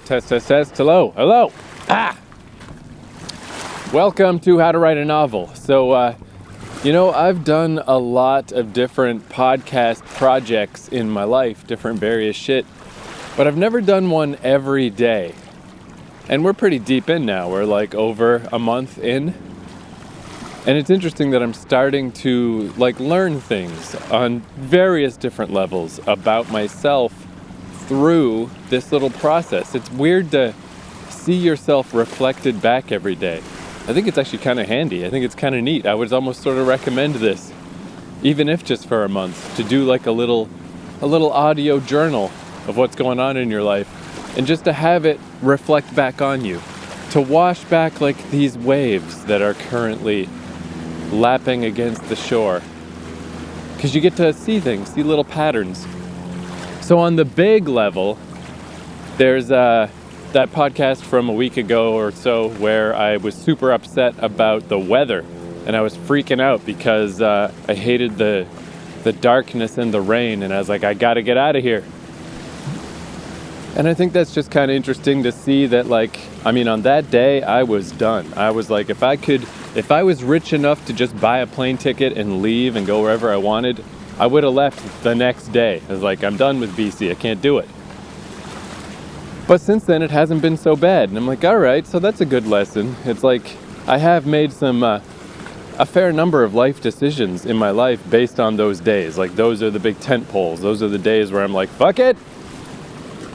Test. Hello. Welcome to How to Write a Novel. So, I've done a lot of different podcast projects in my life, different various shit, but I've never done one every day. And we're pretty deep in now. We're like over a month in. And it's interesting that I'm starting to learn things on various different levels about myself through this little process. It's weird to see yourself reflected back every day. I think it's actually kind of handy. I think it's kind of neat. I would almost sort of recommend this, even if just for a month, to do like a little audio journal of what's going on in your life, and just to have it reflect back on you, to wash back like these waves that are currently lapping against the shore, because you get to see things, see little patterns. So on the big level, there's that podcast from a week ago or so where I was super upset about the weather, and I was freaking out because I hated the darkness and the rain, and I was like, I gotta get out of here. And I think that's just kind of interesting to see that, on that day, I was done. I was like, if I was rich enough to just buy a plane ticket and leave and go wherever I wanted, I would have left the next day. I was like, I'm done with BC, I can't do it. But since then, it hasn't been so bad. And I'm like, all right, so that's a good lesson. It's like, I have made a fair number of life decisions in my life based on those days. Like, those are the big tent poles. Those are the days where I'm like, fuck it.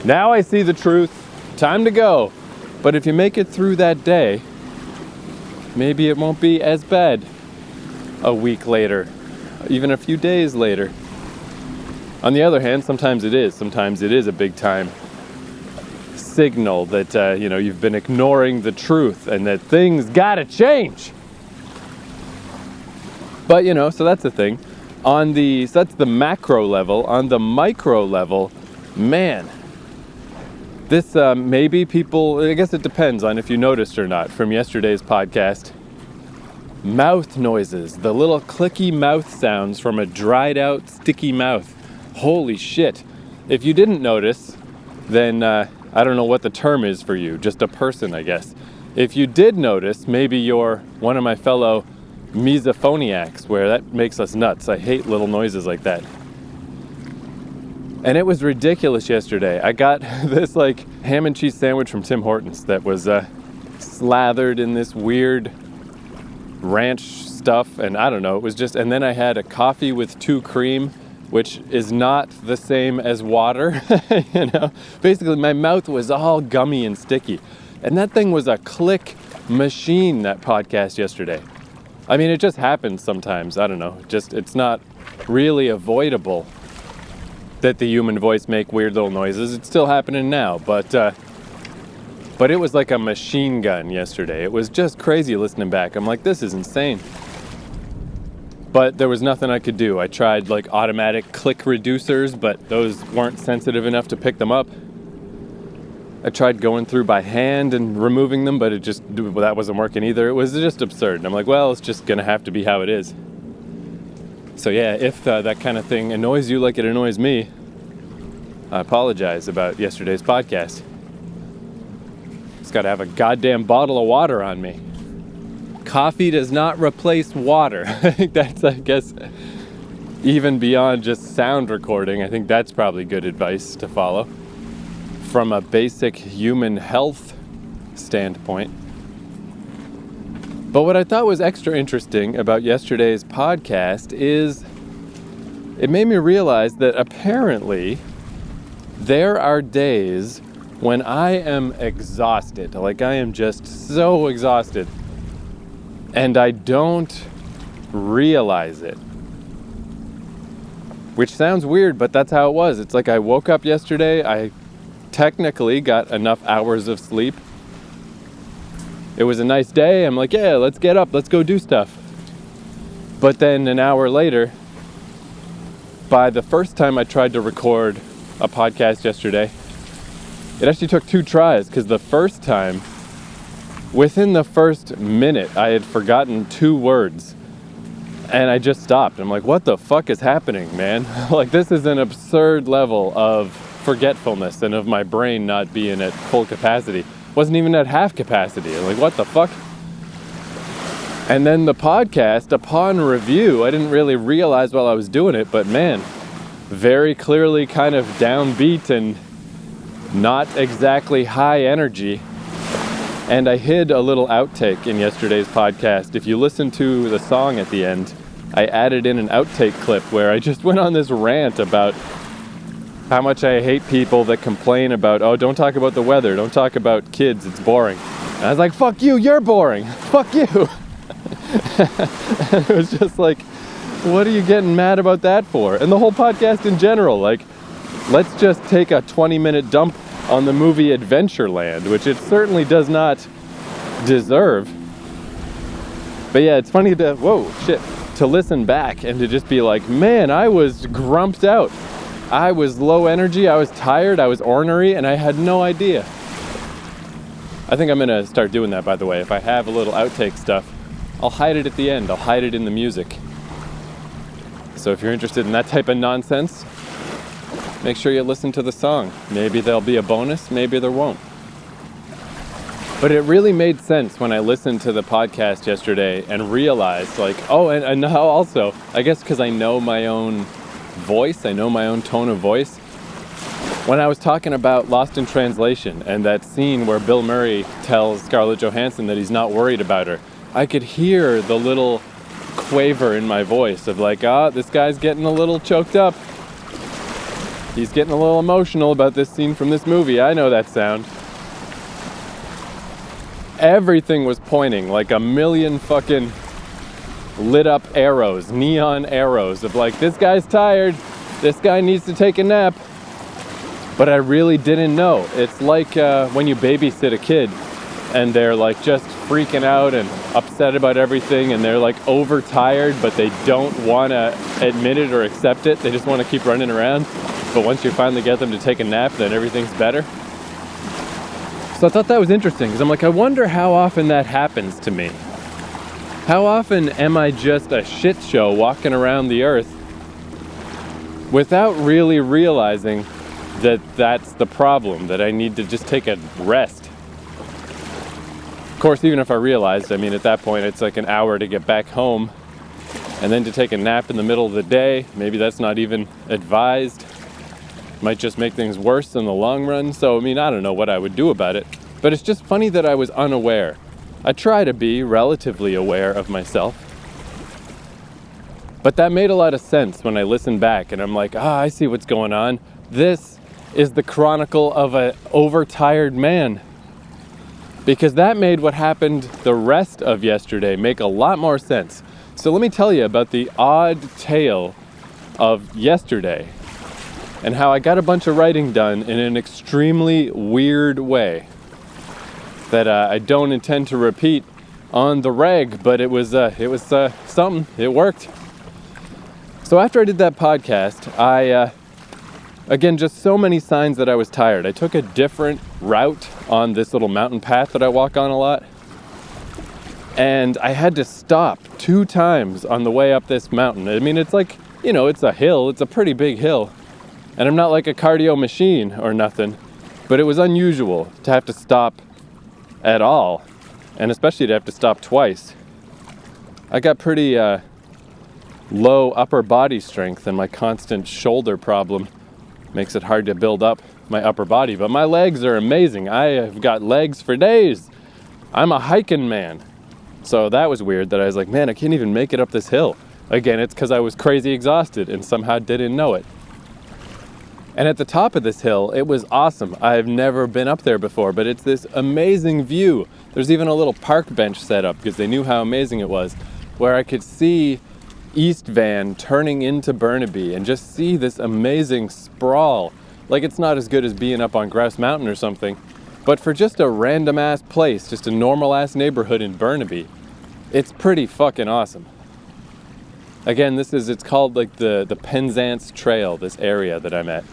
Now I see the truth. Time to go. But if you make it through that day, maybe it won't be as bad a week later, even a few days later. On the other hand, sometimes it is. Sometimes it is a big time signal that, you've been ignoring the truth and that things gotta change. But, so that's the thing. So that's the macro level. On the micro level, man, this maybe people, I guess it depends on if you noticed or not from yesterday's podcast. Mouth noises, the little clicky mouth sounds from a dried out, sticky mouth. Holy shit. If you didn't notice, then I don't know what the term is for you, just a person, I guess. If you did notice, maybe you're one of my fellow misophoniacs, where that makes us nuts. I hate little noises like that. And it was ridiculous yesterday. I got this ham and cheese sandwich from Tim Hortons that was slathered in this weird ranch stuff, and I don't know, it was just, and then I had a coffee with 2 cream, which is not the same as water. Basically my mouth was all gummy and sticky, and that thing was a click machine, that podcast yesterday. I mean, it just happens sometimes. I don't know, it's not really avoidable that the human voice make weird little noises. It's still happening now, but it was like a machine gun yesterday. It was just crazy listening back. I'm like, this is insane. But there was nothing I could do. I tried automatic click reducers, but those weren't sensitive enough to pick them up. I tried going through by hand and removing them, but that wasn't working either. It was just absurd. And I'm like, well, it's just gonna have to be how it is. So yeah, if that kind of thing annoys you like it annoys me, I apologize about yesterday's podcast. Just gotta have a goddamn bottle of water on me. Coffee does not replace water. I think that's, I guess, even beyond just sound recording, I think that's probably good advice to follow from a basic human health standpoint. But what I thought was extra interesting about yesterday's podcast is it made me realize that apparently there are days when I am exhausted. I am just so exhausted. And I don't realize it. Which sounds weird, but that's how it was. It's like I woke up yesterday, I technically got enough hours of sleep. It was a nice day. I'm like, yeah, let's get up, let's go do stuff. But then an hour later, by the first time I tried to record a podcast yesterday, it actually took 2 tries, because the first time, within the first minute, I had forgotten 2 words. And I just stopped. I'm like, what the fuck is happening, man? This is an absurd level of forgetfulness and of my brain not being at full capacity. Wasn't even at half capacity. I'm like, what the fuck? And then the podcast, upon review, I didn't really realize while I was doing it, but man, very clearly kind of downbeat and not exactly high energy. And I hid a little outtake in yesterday's podcast. If you listen to the song at the end, I added in an outtake clip where I just went on this rant about how much I hate people that complain about, oh, don't talk about the weather, don't talk about kids, it's boring. And I was like, fuck you, you're boring, fuck you. And it was just like, what are you getting mad about that for? And the whole podcast in general, like, let's just take a 20-minute dump on the movie Adventureland, which it certainly does not deserve. But yeah, it's funny to listen back and to just be like, man, I was grumped out. I was low energy, I was tired, I was ornery, and I had no idea. I think I'm gonna start doing that, by the way. If I have a little outtake stuff, I'll hide it at the end. I'll hide it in the music. So if you're interested in that type of nonsense, make sure you listen to the song. Maybe there'll be a bonus, maybe there won't. But it really made sense when I listened to the podcast yesterday and realized, like, oh, and now also, I guess because I know my own voice, I know my own tone of voice. When I was talking about Lost in Translation and that scene where Bill Murray tells Scarlett Johansson that he's not worried about her, I could hear the little quaver in my voice of like, this guy's getting a little choked up. He's getting a little emotional about this scene from this movie. I know that sound. Everything was pointing like a million fucking lit up arrows, neon arrows of like, this guy's tired, this guy needs to take a nap. But I really didn't know. It's like when you babysit a kid and they're like just freaking out and upset about everything and they're like overtired, but they don't want to admit it or accept it. They just want to keep running around. But once you finally get them to take a nap, then everything's better. So I thought that was interesting because I'm like, I wonder how often that happens to me. How often am I just a shit show walking around the earth without really realizing that that's the problem, that I need to just take a rest? Of course, even if I realized, I mean, at that point, it's like an hour to get back home and then to take a nap in the middle of the day. Maybe that's not even advised. Might just make things worse in the long run. So, I mean, I don't know what I would do about it. But it's just funny that I was unaware. I try to be relatively aware of myself. But that made a lot of sense when I listened back and I'm like, I see what's going on. This is the chronicle of an overtired man. Because that made what happened the rest of yesterday make a lot more sense. So let me tell you about the odd tale of yesterday and how I got a bunch of writing done in an extremely weird way that I don't intend to repeat on the reg, but it was something. It worked. So after I did that podcast, I again, just so many signs that I was tired. I took a different route on this little mountain path that I walk on a lot. And I had to stop 2 times on the way up this mountain. I mean, it's like, it's a hill. It's a pretty big hill. And I'm not like a cardio machine or nothing. But it was unusual to have to stop at all. And especially to have to stop twice. I got pretty low upper body strength, and my constant shoulder problem makes it hard to build up my upper body. But my legs are amazing. I have got legs for days. I'm a hiking man. So that was weird that I was like, man, I can't even make it up this hill. Again, it's because I was crazy exhausted and somehow didn't know it. And at the top of this hill, it was awesome. I've never been up there before, but it's this amazing view. There's even a little park bench set up because they knew how amazing it was, where I could see East Van turning into Burnaby and just see this amazing sprawl. Like, it's not as good as being up on Grouse Mountain or something, but for just a random ass place, just a normal ass neighborhood in Burnaby, it's pretty fucking awesome. Again, it's called like the Penzance Trail, this area that I'm at.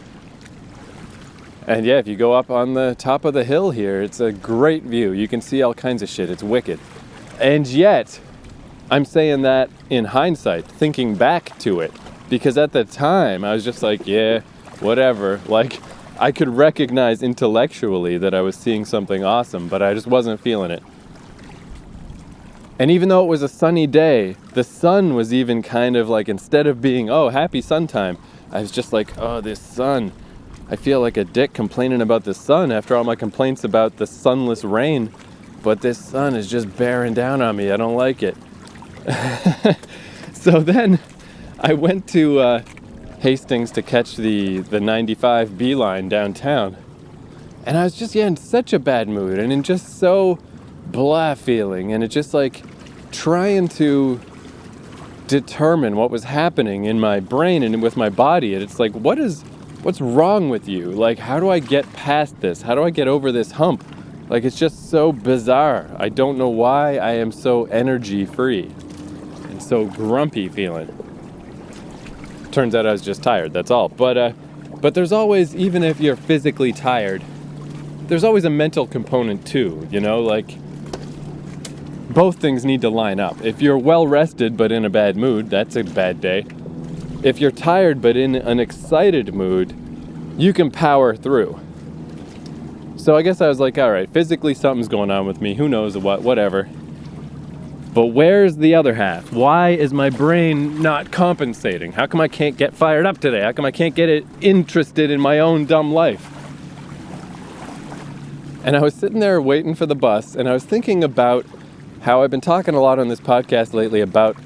And yeah, if you go up on the top of the hill here, it's a great view. You can see all kinds of shit. It's wicked. And yet, I'm saying that in hindsight, thinking back to it, because at the time I was just like, yeah, whatever. Like, I could recognize intellectually that I was seeing something awesome, but I just wasn't feeling it. And even though it was a sunny day, the sun was even kind of like, instead of being, oh, happy sun time, I was just like, oh, this sun. I feel like a dick complaining about the sun after all my complaints about the sunless rain. But this sun is just bearing down on me. I don't like it. So then I went to Hastings to catch the 95 B line downtown. And I was just in such a bad mood and in just so blah feeling. And it just like trying to determine what was happening in my brain and with my body. And it's like, what's wrong with you? Like, how do I get past this? How do I get over this hump? Like, it's just so bizarre. I don't know why I am so energy free and so grumpy feeling. Turns out I was just tired, that's all. But there's always, even if you're physically tired, there's always a mental component too, you know? Like, both things need to line up. If you're well rested but in a bad mood, that's a bad day. If you're tired but in an excited mood, you can power through. So I guess I was like, all right, physically something's going on with me. Who knows what, whatever. But where's the other half? Why is my brain not compensating? How come I can't get fired up today? How come I can't get it interested in my own dumb life? And I was sitting there waiting for the bus, and I was thinking about how I've been talking a lot on this podcast lately about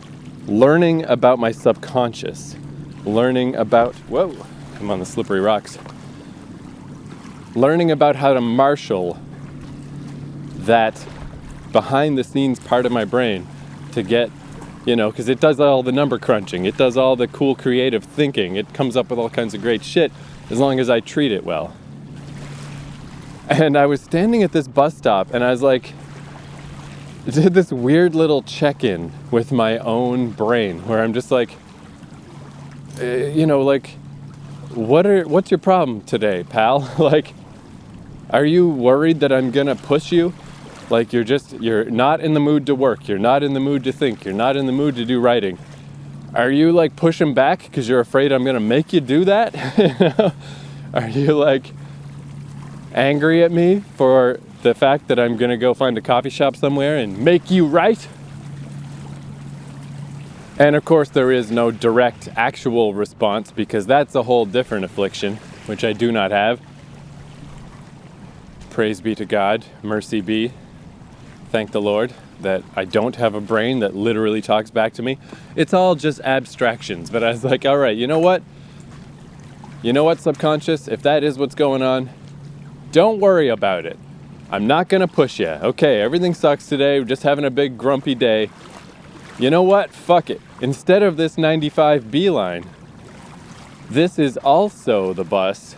learning about my subconscious. Learning about, whoa, I'm on the slippery rocks. Learning about how to marshal that behind the scenes part of my brain to get, you know, because it does all the number crunching, it does all the cool creative thinking, it comes up with all kinds of great shit as long as I treat it well. And I was standing at this bus stop and I was like, did this weird little check-in with my own brain where I'm just like, you know, like, what's your problem today, pal? Like, are you worried that I'm gonna push you? Like, you're not in the mood to work, you're not in the mood to think, you're not in the mood to do writing. Are you like pushing back because you're afraid I'm gonna make you do that? You know? Are you like angry at me for the fact that I'm gonna go find a coffee shop somewhere and make you write? And of course there is no direct actual response because that's a whole different affliction, which I do not have. Praise be to God, mercy be. Thank the Lord that I don't have a brain that literally talks back to me. It's all just abstractions, but I was like, all right, you know what? You know what, subconscious? If that is what's going on, don't worry about it. I'm not gonna push you. Okay, everything sucks today. We're just having a big grumpy day. You know what? Fuck it. Instead of this 95 B line, this is also the bus,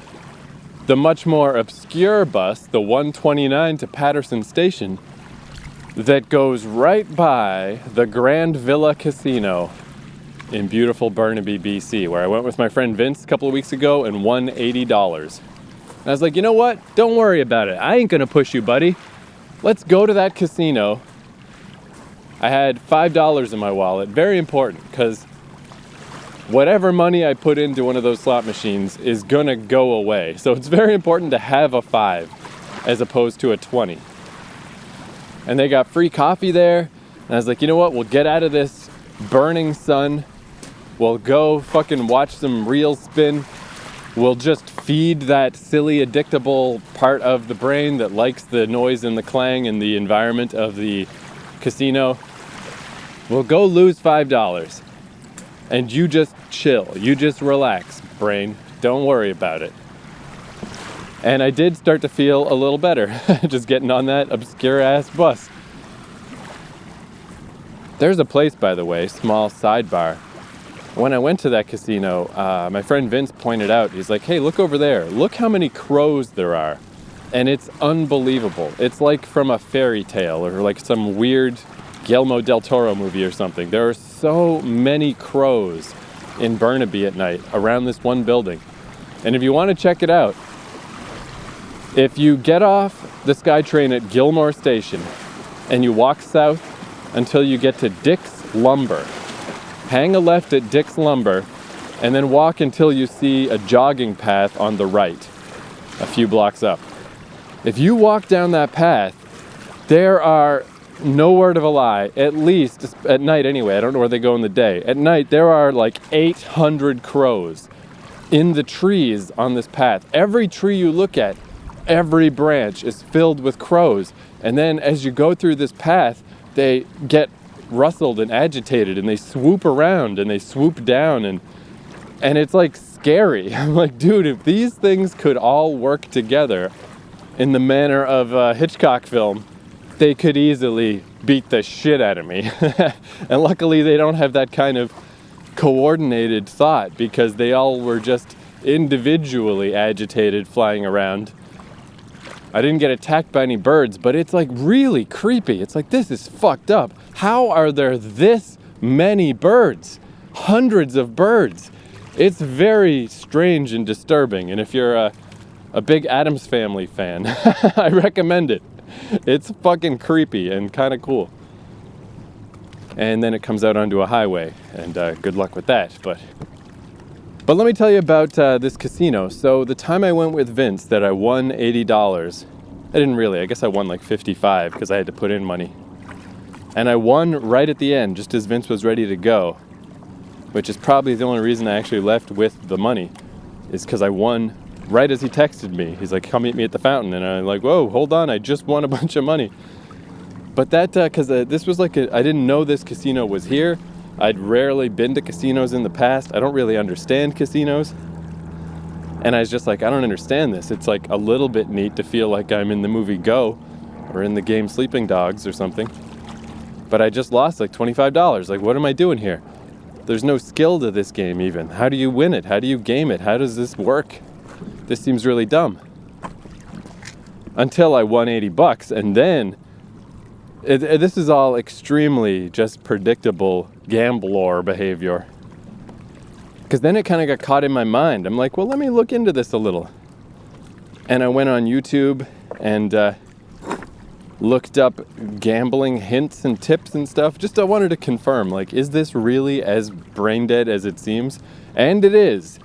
the much more obscure bus, the 129 to Patterson Station, that goes right by the Grand Villa Casino in beautiful Burnaby, BC, where I went with my friend Vince a couple of weeks ago and won $80. And I was like, you know what? Don't worry about it. I ain't gonna push you, buddy. Let's go to that casino. I had $5 in my wallet. Very important, because whatever money I put into one of those slot machines is gonna go away. So it's very important to have a 5 as opposed to a 20. And they got free coffee there. And I was like, you know what? We'll get out of this burning sun. We'll go fucking watch some reels spin. We'll just feed that silly, addictable part of the brain that likes the noise and the clang and the environment of the casino. We'll go lose $5. And you just chill. You just relax, brain. Don't worry about it. And I did start to feel a little better just getting on that obscure ass bus. There's a place, by the way, small sidebar. When I went to that casino, my friend Vince pointed out, he's like, hey, look over there. Look how many crows there are. And it's unbelievable. It's like from a fairy tale or like some weird Guillermo del Toro movie or something. There are so many crows in Burnaby at night around this one building. And if you want to check it out, if you get off the SkyTrain at Gilmore Station and you walk south until you get to Dick's Lumber, hang a left at Dick's Lumber and then walk until you see a jogging path on the right. a few blocks up. If you walk down that path, there are, no word of a lie, at least at night anyway, I don't know where they go in the day. At night, there are like 800 crows in the trees on this path. Every tree you look at, every branch is filled with crows. And then as you go through this path, they get rustled and agitated and they swoop around and they swoop down and it's like scary. I'm like, dude, if these things could all work together in the manner of a Hitchcock film, they could easily beat the shit out of me. And luckily they don't have that kind of coordinated thought because they all were just individually agitated flying around. I didn't get attacked by any birds, but it's like really creepy. It's like, this is fucked up. How are there this many birds? Hundreds of birds. It's very strange and disturbing. And if you're a big Addams Family fan, I recommend it. It's fucking creepy and kind of cool. And then it comes out onto a highway, and good luck with that. But let me tell you about this casino. So the time I went with Vince that I won $80, I didn't really, I guess I won like 55 because I had to put in money. And I won right at the end, just as Vince was ready to go, which is probably the only reason I actually left with the money, is because I won right as he texted me. He's like, come meet me at the fountain. And I'm like, whoa, hold on, I just won a bunch of money. But that, because this was like, I didn't know this casino was here. I'd rarely been to casinos in the past. I don't really understand casinos. And I was just like, I don't understand this. It's like a little bit neat to feel like I'm in the movie Go or in the game Sleeping Dogs or something. But I just lost like $25. Like, what am I doing here? There's no skill to this game even. How do you win it? How do you game it? How does this work? This seems really dumb. Until I won $80, and then this is all extremely just predictable gambler behavior. Because then it kind of got caught in my mind. I'm like, well, let me look into this a little. And I went on YouTube and looked up gambling hints and tips and stuff. Just I wanted to confirm, like, is this really as brain dead as it seems? And it is.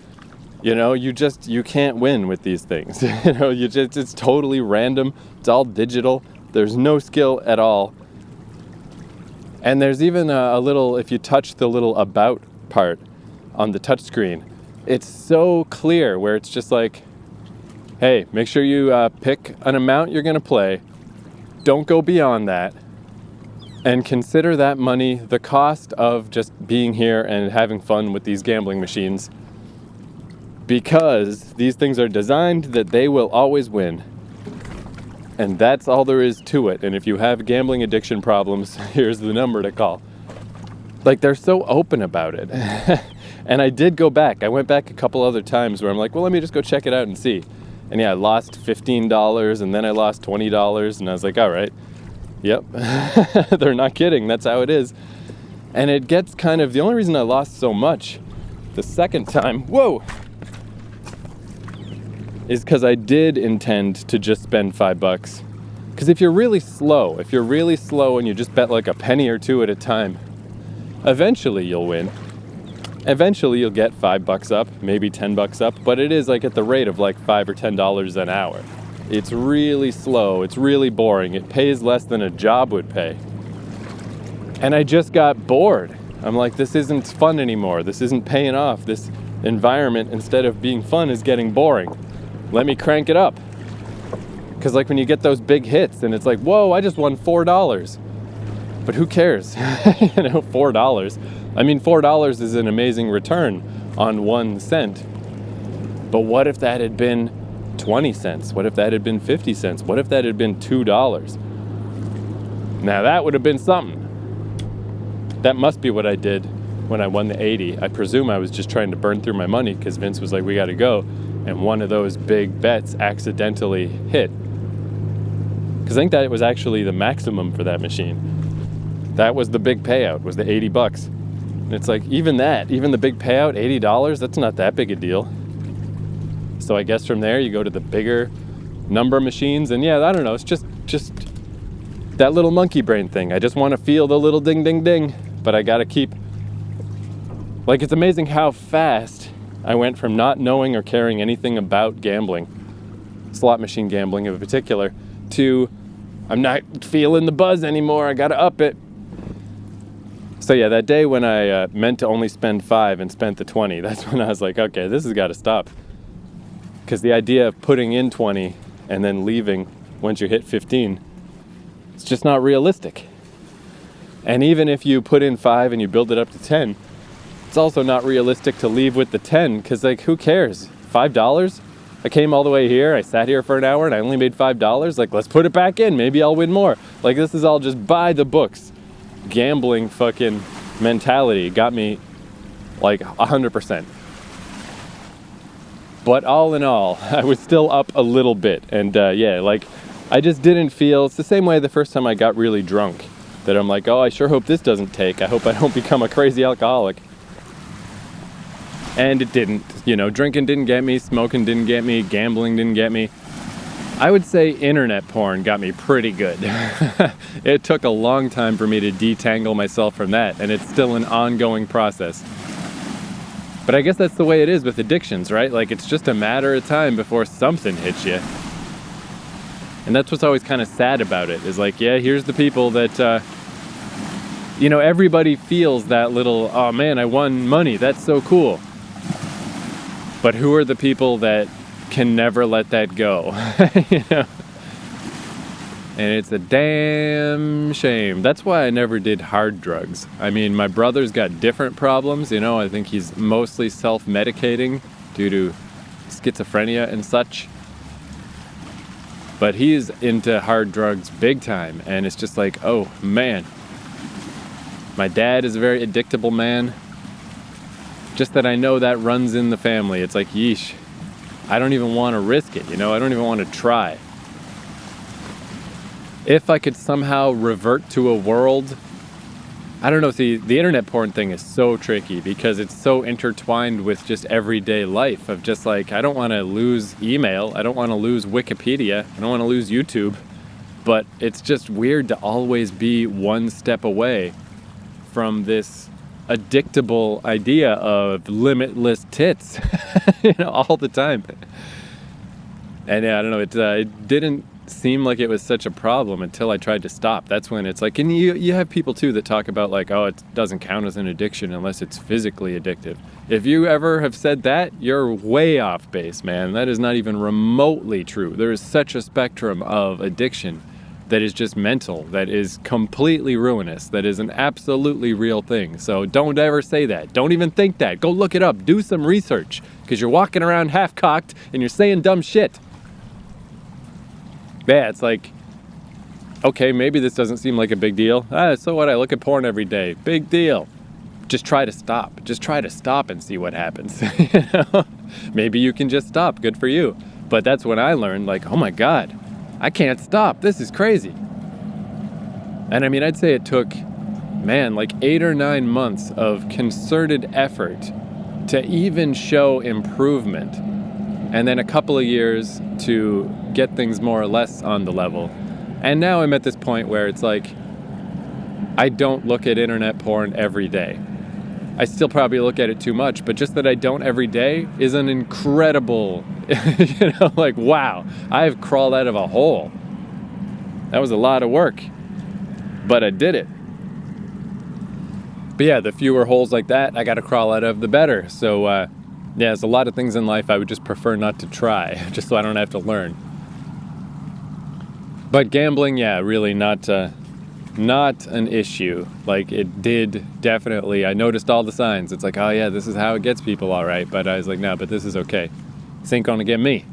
You know, you can't win with these things. You know, it's totally random. It's all digital. There's no skill at all. And there's even a little, if you touch the little about part on the touch screen, it's so clear where it's just like, hey, make sure you pick an amount you're going to play. Don't go beyond that. And consider that money the cost of just being here and having fun with these gambling machines. Because these things are designed that they will always win. And that's all there is to it. And if you have gambling addiction problems, here's the number to call. Like, they're so open about it. And I did go back. I went back a couple other times where I'm like, well, let me just go check it out and see. And yeah, I lost $15 and then I lost $20. And I was like, all right, yep. They're not kidding. That's how it is. And it gets kind of, the only reason I lost so much the second time, whoa, is because I did intend to just spend $5. Because if you're really slow and you just bet like a penny or two at a time, eventually you'll win. Eventually you'll get $5 up, maybe $10 up, but it is like at the rate of like $5 or $10 an hour. It's really slow, it's really boring, it pays less than a job would pay. And I just got bored. I'm like, this isn't fun anymore, this isn't paying off, this environment instead of being fun is getting boring. Let me crank it up. Because like when you get those big hits and it's like, whoa, I just won $4. But who cares? You know, $4. I mean, $4 is an amazing return on 1 cent. But what if that had been 20 cents? What if that had been 50 cents? What if that had been $2? Now that would have been something. That must be what I did when I won the 80. I presume I was just trying to burn through my money because Vince was like, we got to go. And one of those big bets accidentally hit. Because I think that was actually the maximum for that machine. That was the big payout, was the $80. And it's like, even the big payout, $80, that's not that big a deal. So I guess from there you go to the bigger number machines. And yeah, I don't know, it's just that little monkey brain thing. I just want to feel the little ding, ding, ding. But I got to keep, like, it's amazing how fast I went from not knowing or caring anything about gambling slot machine gambling in particular, to I'm not feeling the buzz anymore, I gotta up it. So yeah, that day when I meant to only spend 5 and spent the 20, that's when I was like, okay, this has got to stop. Because the idea of putting in 20 and then leaving once you hit 15, it's just not realistic. And even if you put in 5 and you build it up to 10, it's also not realistic to leave with the 10, because like, who cares? $5? I came all the way here, I sat here for an hour and I only made $5. Like, let's put it back in, maybe I'll win more. Like, this is all just by the books. Gambling fucking mentality got me like 100%. But all in all, I was still up a little bit. And yeah, like, I just didn't feel, it's the same way the first time I got really drunk, that I'm like, oh, I sure hope this doesn't take. I hope I don't become a crazy alcoholic. And it didn't. You know, drinking didn't get me, smoking didn't get me, gambling didn't get me. I would say internet porn got me pretty good. It took a long time for me to detangle myself from that, and it's still an ongoing process. But I guess that's the way it is with addictions, right? Like, it's just a matter of time before something hits you. And that's what's always kind of sad about it, is like, yeah, here's the people that, you know, everybody feels that little, oh man, I won money, that's so cool. But who are the people that can never let that go? You know? And it's a damn shame. That's why I never did hard drugs. I mean, my brother's got different problems, you know. I think he's mostly self-medicating due to schizophrenia and such. But he's into hard drugs big time, and it's just like, oh man. My dad is a very addictable man. Just that I know that runs in the family. It's like, yeesh. I don't even want to risk it, you know? I don't even want to try. If I could somehow revert to a world, I don't know, see, the internet porn thing is so tricky because it's so intertwined with just everyday life of just like, I don't want to lose email, I don't want to lose Wikipedia, I don't want to lose YouTube, but it's just weird to always be one step away from this addictable idea of limitless tits, you know, all the time. And yeah, I don't know, it didn't seem like it was such a problem until I tried to stop. That's when it's like, and you have people too that talk about like, oh, it doesn't count as an addiction unless it's physically addictive. If you ever have said that, you're way off base, man. That is not even remotely true. There is such a spectrum of addiction that is just mental, that is completely ruinous, that is an absolutely real thing. So don't ever say that. Don't even think that. Go look it up. Do some research, because you're walking around half-cocked and you're saying dumb shit. Yeah, it's like, okay, maybe this doesn't seem like a big deal. So what? I look at porn every day. Big deal. Just try to stop. Just try to stop and see what happens. You know? Maybe you can just stop. Good for you. But that's when I learned, like, oh my God, I can't stop. This is crazy. And I mean, I'd say it took, man, like 8 or 9 months of concerted effort to even show improvement. And then a couple of years to get things more or less on the level. And now I'm at this point where it's like, I don't look at internet porn every day. I still probably look at it too much, but just that I don't every day is an incredible, you know, like, wow, I've crawled out of a hole. That was a lot of work, but I did it. But yeah, the fewer holes like that I got to crawl out of, the better. So, yeah, there's a lot of things in life I would just prefer not to try, just so I don't have to learn. But gambling, yeah, really not an issue. Like, it did definitely, I noticed all the signs. It's like, oh yeah, this is how it gets people, all right. But I was like, no, but this is okay. This ain't gonna get me.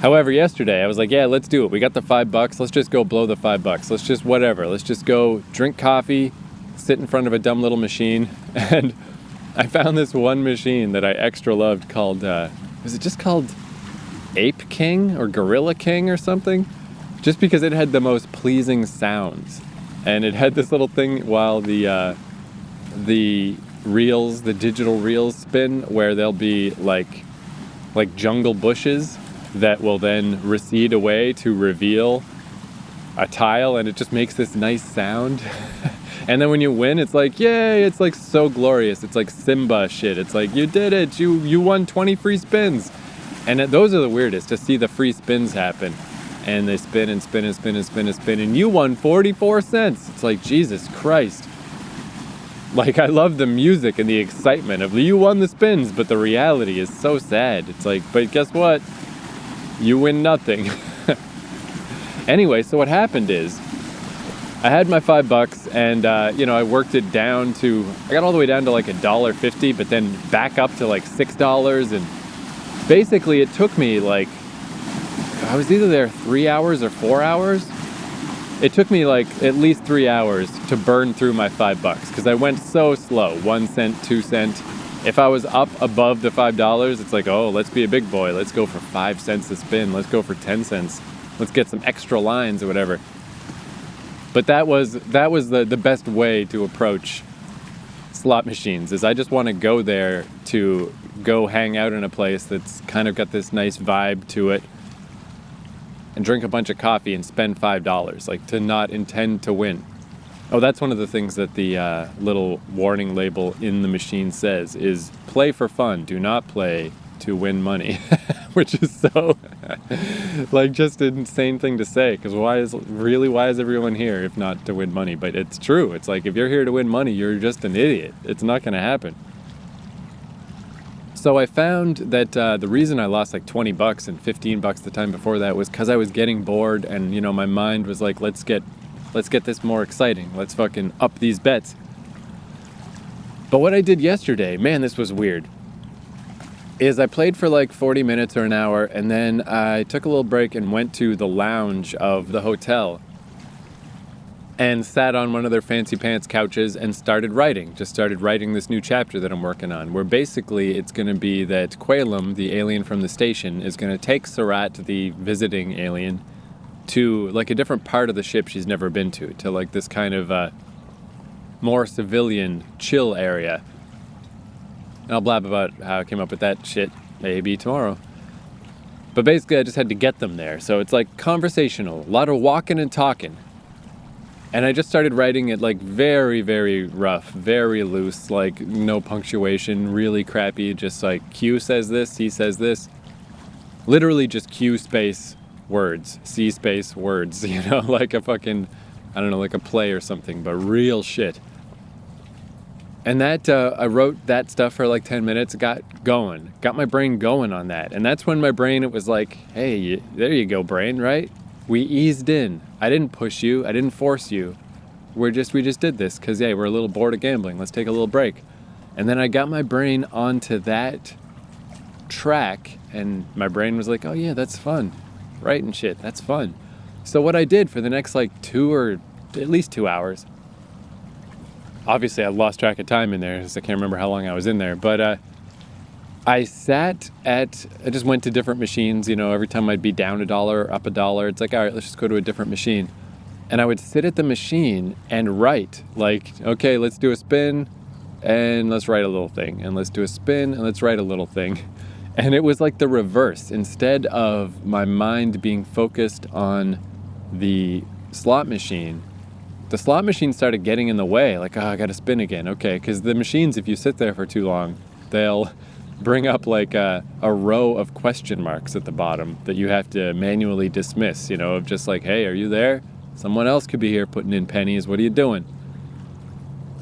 However, yesterday I was like, yeah, let's do it. We got the $5. Let's just go blow the $5. Let's just whatever. Let's just go drink coffee, sit in front of a dumb little machine. And I found this one machine that I extra loved called, was it just called Ape King or Gorilla King or something? Just because it had the most pleasing sounds. And it had this little thing while the reels, the digital reels spin, where there'll be like jungle bushes that will then recede away to reveal a tile, and it just makes this nice sound. And then when you win, it's like, yay, it's like so glorious. It's like Simba shit. It's like, you did it, you won 20 free spins. And those are the weirdest, to see the free spins happen. And they spin and spin and spin and spin and spin. And you won 44 cents. It's like, Jesus Christ. Like, I love the music and the excitement of you won the spins, but the reality is so sad. It's like, but guess what? You win nothing. Anyway, so what happened is, I had my $5 and, I worked it down to, I got all the way down to like $1.50, but then back up to like $6. And basically it took me like, I was either there 3 hours or 4 hours. It took me like at least 3 hours to burn through my $5 because I went so slow. 1 cent, 2 cent. If I was up above the $5, it's like, oh, let's be a big boy. Let's go for 5 cents a spin. Let's go for 10 cents. Let's get some extra lines or whatever. But that was the best way to approach slot machines, is I just want to go there to go hang out in a place that's kind of got this nice vibe to it and drink a bunch of coffee and spend $5, like to not intend to win. Oh, that's one of the things that the little warning label in the machine says is play for fun, do not play to win money, which is so like just an insane thing to say, because why is everyone here if not to win money? But it's true. It's like, if you're here to win money, you're just an idiot. It's not going to happen. So I found that the reason I lost like $20 and $15 the time before that was because I was getting bored, and my mind was like, let's get this more exciting. Let's fucking up these bets. But what I did yesterday, man, this was weird, is I played for like 40 minutes or an hour, and then I took a little break and went to the lounge of the hotel and sat on one of their fancy pants couches and started writing this new chapter that I'm working on, where basically it's going to be that Qualum, the alien from the station, is going to take Surratt, the visiting alien, to like a different part of the ship she's never been to like this kind of more civilian, chill area. And I'll blab about how I came up with that shit maybe tomorrow. But basically I just had to get them there. So it's like conversational, a lot of walking and talking. And I just started writing it like very, very rough, very loose, like no punctuation, really crappy, just like Q says this, he says this. Literally just Q space words, C space words, like a fucking, I don't know, like a play or something, but real shit. And that, I wrote that stuff for like 10 minutes, got my brain going on that. And that's when my brain, it was like, hey, there you go, brain, right? We eased in. I didn't push you. I didn't force you. We just did this because, hey, we're a little bored of gambling. Let's take a little break. And then I got my brain onto that track, and my brain was like, oh yeah, that's fun. Writing shit, that's fun. So what I did for the next like 2 or at least 2 hours, obviously I lost track of time in there because I can't remember how long I was in there, but I just went to different machines, every time I'd be down $1, up $1, it's like, all right, let's just go to a different machine. And I would sit at the machine and write, like, okay, let's do a spin and let's write a little thing, and let's do a spin and let's write a little thing. And it was like the reverse. Instead of my mind being focused on the slot machine started getting in the way, like, oh, I gotta spin again, okay, because the machines, if you sit there for too long, they'll bring up like a row of question marks at the bottom that you have to manually dismiss, of just like, hey, are you there? Someone else could be here putting in pennies. What are you doing?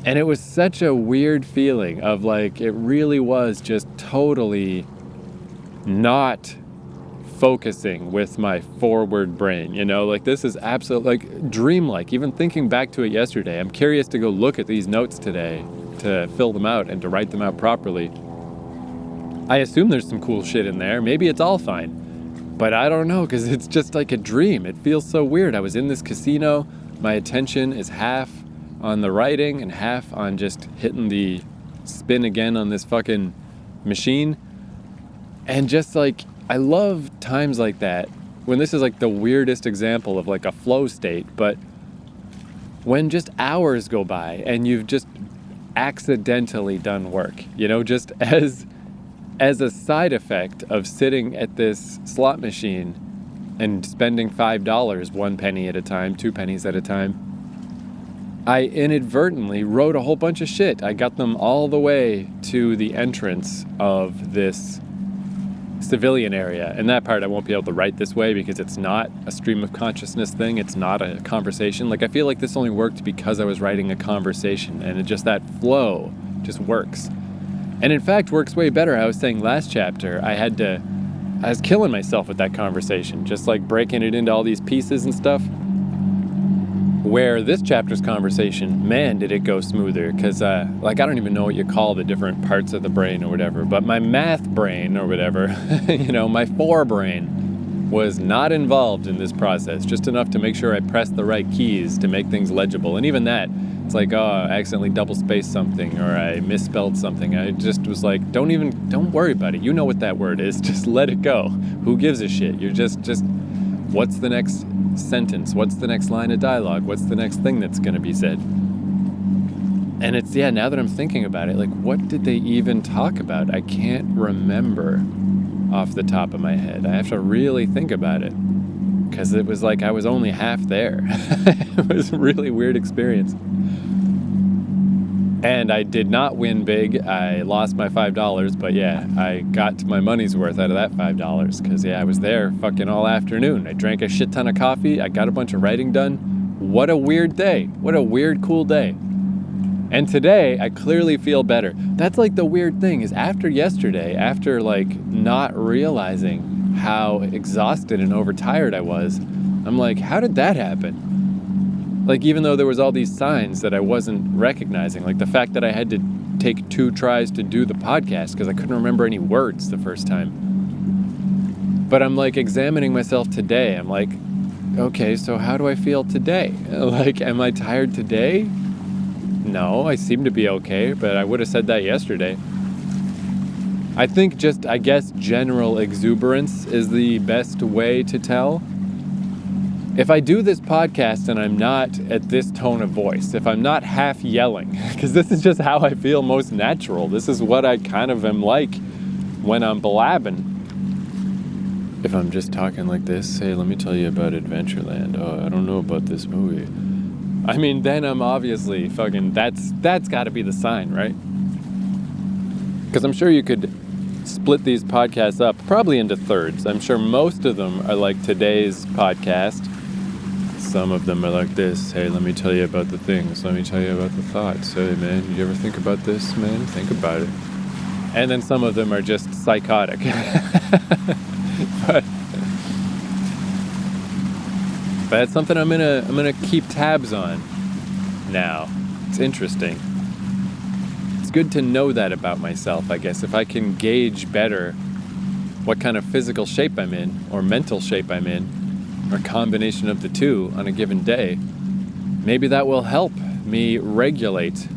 And it was such a weird feeling of like, it really was just totally not focusing with my forward brain, like this is absolute, like dreamlike. Even thinking back to it yesterday, I'm curious to go look at these notes today to fill them out and to write them out properly. I assume there's some cool shit in there. Maybe it's all fine. But I don't know, because it's just like a dream. It feels so weird. I was in this casino. My attention is half on the writing and half on just hitting the spin again on this fucking machine. And just like, I love times like that, when this is like the weirdest example of like a flow state, but when just hours go by and you've just accidentally done work, just as a side effect of sitting at this slot machine and spending $5, 1 penny at a time, 2 pennies at a time, I inadvertently wrote a whole bunch of shit. I got them all the way to the entrance of this civilian area. And that part I won't be able to write this way because it's not a stream of consciousness thing. It's not a conversation. Like, I feel like this only worked because I was writing a conversation, and it just, that flow just works. And in fact, works way better. I was saying last chapter, I was killing myself with that conversation, just like breaking it into all these pieces and stuff. Where this chapter's conversation, man, did it go smoother. Because, like, I don't even know what you call the different parts of the brain or whatever. But my math brain or whatever, my forebrain was not involved in this process. Just enough to make sure I pressed the right keys to make things legible. And even that, it's like, oh, I accidentally double-spaced something or I misspelled something. I just was like, don't worry about it. You know what that word is. Just let it go. Who gives a shit? You're just what's the next sentence? What's the next line of dialogue? What's the next thing that's going to be said? And it's, now that I'm thinking about it, like, what did they even talk about? I can't remember off the top of my head. I have to really think about it because it was like I was only half there. It was a really weird experience. And I did not win big. I lost my $5, but I got my money's worth out of that $5 because, I was there fucking all afternoon. I drank a shit ton of coffee. I got a bunch of writing done. What a weird day. What a weird, cool day. And today, I clearly feel better. That's like the weird thing is after yesterday, after like not realizing how exhausted and overtired I was, I'm like, how did that happen? Like, even though there was all these signs that I wasn't recognizing, like the fact that I had to take 2 tries to do the podcast because I couldn't remember any words the first time. But I'm like examining myself today. I'm like, okay, so how do I feel today? Like, am I tired today? No, I seem to be okay, but I would have said that yesterday. I think just, I guess, general exuberance is the best way to tell. If I do this podcast and I'm not at this tone of voice, if I'm not half yelling, because this is just how I feel most natural. This is what I kind of am like when I'm blabbing. If I'm just talking like this, hey, let me tell you about Adventureland. Oh, I don't know about this movie. I mean, then I'm obviously fucking, that's got to be the sign, right? Because I'm sure you could split these podcasts up probably into thirds. I'm sure most of them are like today's podcast. Some of them are like this. Hey, let me tell you about the things. Let me tell you about the thoughts. Hey, man, you ever think about this, man? Think about it. And then some of them are just psychotic. but it's something I'm gonna keep tabs on now. It's interesting. It's good to know that about myself, I guess. If I can gauge better what kind of physical shape I'm in, or mental shape I'm in, or combination of the two on a given day, maybe that will help me regulate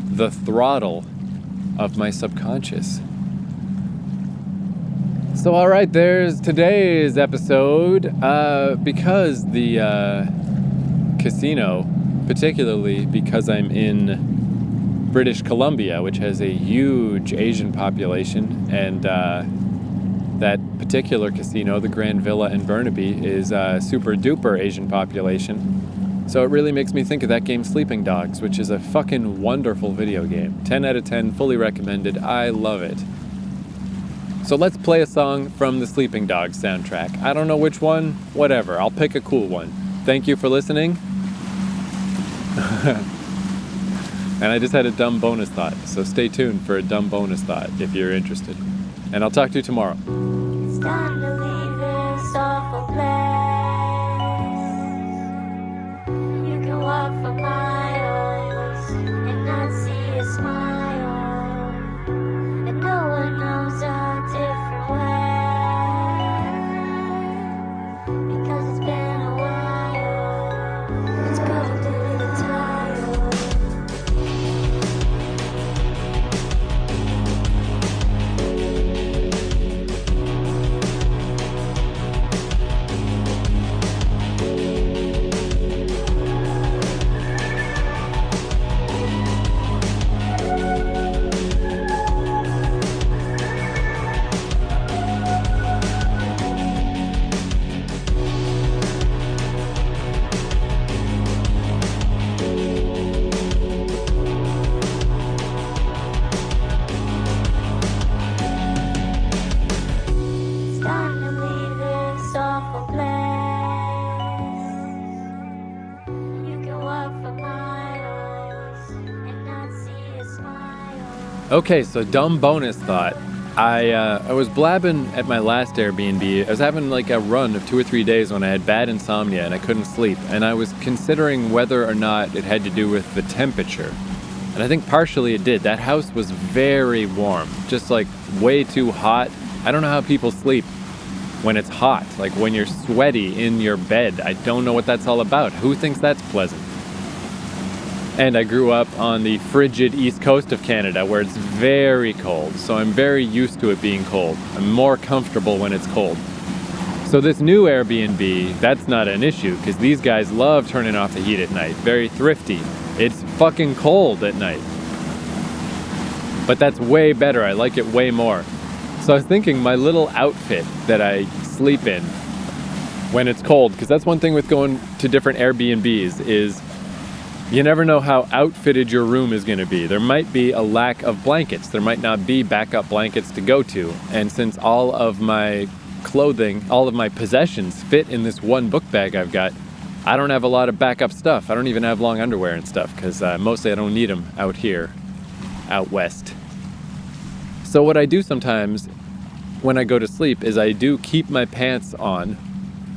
the throttle of my subconscious. So, all right, there's today's episode. Because the casino, particularly because I'm in British Columbia, which has a huge Asian population, and that particular casino, the Grand Villa in Burnaby, is a super duper Asian population. So it really makes me think of that game Sleeping Dogs, which is a fucking wonderful video game. 10 out of 10, fully recommended. I love it. So let's play a song from the Sleeping Dogs soundtrack. I don't know which one, whatever. I'll pick a cool one. Thank you for listening. And I just had a dumb bonus thought, so stay tuned for a dumb bonus thought if you're interested. And I'll talk to you tomorrow. It's time to leave this awful place. You can walk for miles and not see a smile, and no one knows a different way, because it's been a while. It's perfectly tired. Okay, so dumb bonus thought. I was blabbing at my last Airbnb. I was having like a run of 2 or 3 days when I had bad insomnia and I couldn't sleep. And I was considering whether or not it had to do with the temperature. And I think partially it did. That house was very warm, just like way too hot. I don't know how people sleep when it's hot, like when you're sweaty in your bed. I don't know what that's all about. Who thinks that's pleasant? And I grew up on the frigid east coast of Canada where it's very cold, so I'm very used to it being cold. I'm more comfortable when it's cold. So this new Airbnb, that's not an issue because these guys love turning off the heat at night. Very thrifty. It's fucking cold at night. But that's way better. I like it way more. So I was thinking my little outfit that I sleep in when it's cold, because that's one thing with going to different Airbnbs is you never know how outfitted your room is going to be. There might be a lack of blankets. There might not be backup blankets to go to. And since all of my clothing, all of my possessions fit in this one book bag I've got, I don't have a lot of backup stuff. I don't even have long underwear and stuff because mostly I don't need them out here, out west. So what I do sometimes when I go to sleep is I do keep my pants on,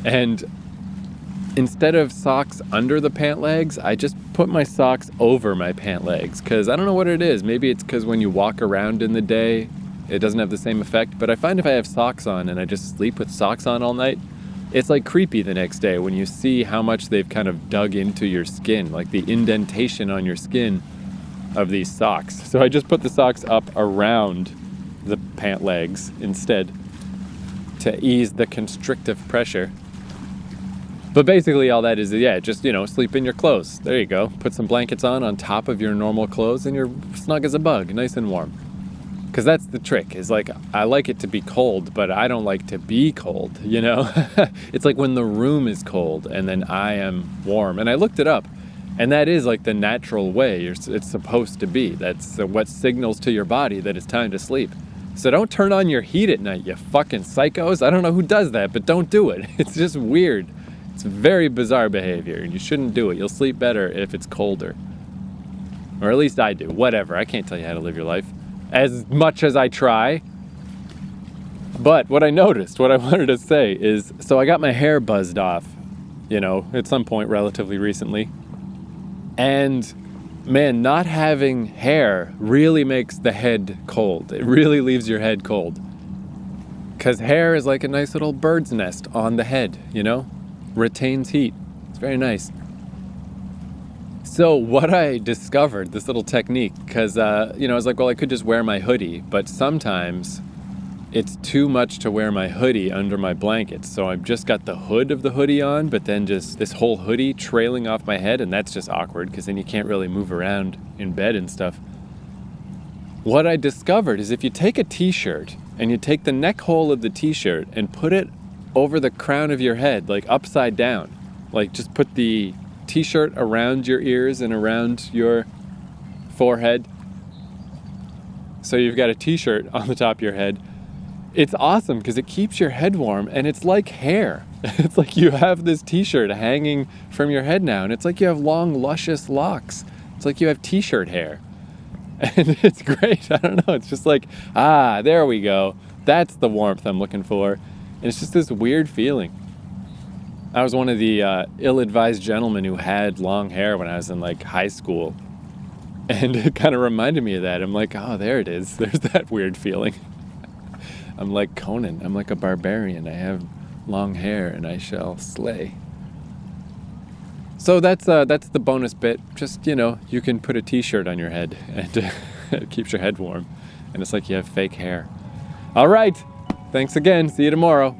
and instead of socks under the pant legs, I just put my socks over my pant legs because I don't know what it is. Maybe it's because when you walk around in the day, it doesn't have the same effect. But I find if I have socks on and I just sleep with socks on all night, it's like creepy the next day when you see how much they've kind of dug into your skin, like the indentation on your skin of these socks. So I just put the socks up around the pant legs instead to ease the constrictive pressure. But basically all that is, just, sleep in your clothes. There you go. Put some blankets on top of your normal clothes and you're snug as a bug, nice and warm. Because that's the trick, is like, I like it to be cold, but I don't like to be cold, It's like when the room is cold and then I am warm. And I looked it up, and that is like the natural way it's supposed to be. That's what signals to your body that it's time to sleep. So don't turn on your heat at night, you fucking psychos. I don't know who does that, but don't do it. It's just weird. It's very bizarre behavior, and you shouldn't do it. You'll sleep better if it's colder. Or at least I do. Whatever. I can't tell you how to live your life. As much as I try. But what I noticed, what I wanted to say is, so I got my hair buzzed off, at some point relatively recently. And man, not having hair really makes the head cold. It really leaves your head cold. Because hair is like a nice little bird's nest on the head, Retains heat. It's very nice. So what I discovered, this little technique, because, I was like, well, I could just wear my hoodie, but sometimes it's too much to wear my hoodie under my blankets. So I've just got the hood of the hoodie on, but then just this whole hoodie trailing off my head, and that's just awkward because then you can't really move around in bed and stuff. What I discovered is if you take a t-shirt and you take the neck hole of the t-shirt and put it over the crown of your head, like upside down, like just put the t-shirt around your ears and around your forehead. So you've got a t-shirt on the top of your head. It's awesome because it keeps your head warm, and it's like hair. It's like you have this t-shirt hanging from your head now, and it's like you have long, luscious locks. It's like you have t-shirt hair. And it's great. I don't know. It's just like, there we go. That's the warmth I'm looking for. And it's just this weird feeling. I was one of the ill-advised gentlemen who had long hair when I was in high school. And it kind of reminded me of that. I'm like, oh, there it is. There's that weird feeling. I'm like Conan. I'm like a barbarian. I have long hair and I shall slay. So that's the bonus bit. Just, you can put a t-shirt on your head and it keeps your head warm. And it's like you have fake hair. All right. Thanks again. See you tomorrow.